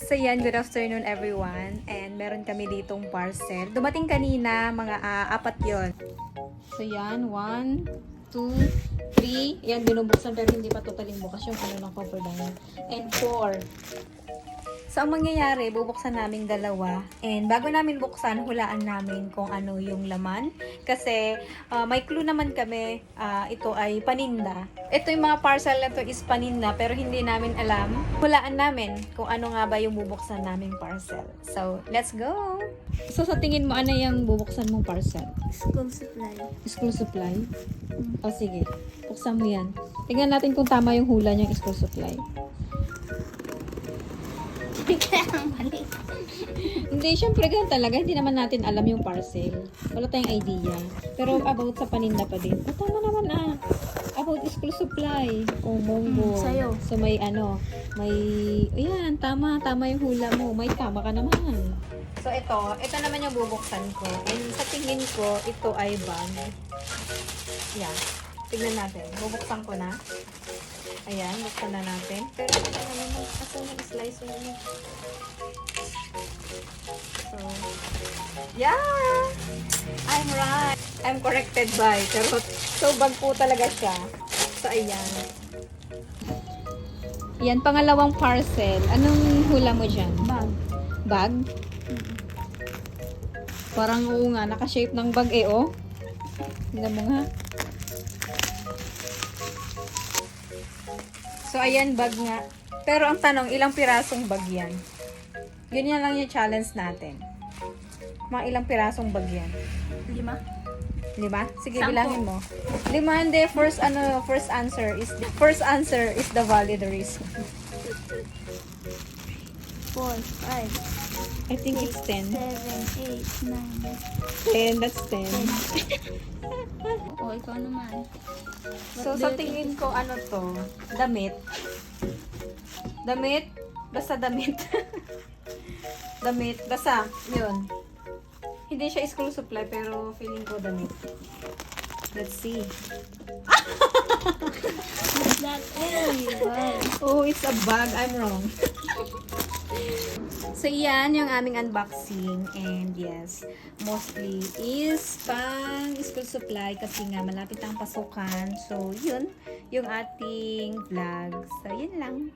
So yan, good afternoon everyone. And meron kami ditong parcel. Dumating kanina, mga apat yon. So yan, 1, 2, 3. Yan, binubuksan pero hindi pa totaling bukas yung ano ng cover niya. And 4. So, ang mangyayari, bubuksan namin dalawa. And bago namin buksan, hulaan namin kung ano yung laman. Kasi, may clue naman kami, ito ay paninda. Ito yung mga parcel na to is paninda, pero hindi namin alam. Hulaan namin kung ano nga ba yung bubuksan naming parcel. So, let's go! So, sa tingin mo, ano yung bubuksan mong parcel? School supply. School supply? O, sige. Buksan mo yan. Tingnan natin kung tama yung hula niyang school supply. Mali. Hindi, syempre ganun talaga. Hindi naman natin alam yung parcel. Wala tayong idea. Pero about sa paninda pa din. Oh, tama naman About school supply. Oh, monggo. Sa'yo. So, may may... Ayan, tama yung hula mo. May tama ka naman. So, ito naman yung bubuksan ko. And sa tingin ko, ito ay bag. Yan. Tignan natin. Bubuksan ko na. Ayan, buksan na natin. Pero ito naman, asan yung slice mo? So, yeah! I'm right. I'm corrected by. Pero, so bag po talaga siya. So, ayan. Yan, pangalawang parcel. Anong hula mo dyan? Bag. Bag? Parang oo nga, naka-shape ng bag eh, oh. Tingnan mo nga. So, ayan, bag nga. Pero ang tanong, ilang pirasong bag yan? Ganyan lang yung challenge natin. Mga ilang pirasong bag yan? 5. 5? Sige, 10. bilangin mo. 5, hindi. First answer is the valid reason. 4, 5, I think it's 10. 7, 8, 9. 10, that's 10. Oo, ikaw naman. So, sa tingin ko, ano to? Damit. Damit? Basta damit. Damit. Basta, yun. Hindi siya school supply, pero feeling ko damit. Let's see. That bag. Oh, it's a bag. I'm wrong. So, yan yung aming unboxing. And yes, mostly is pang school supply kasi nga malapit ang pasukan. So, yun yung ating vlog. So, yun lang.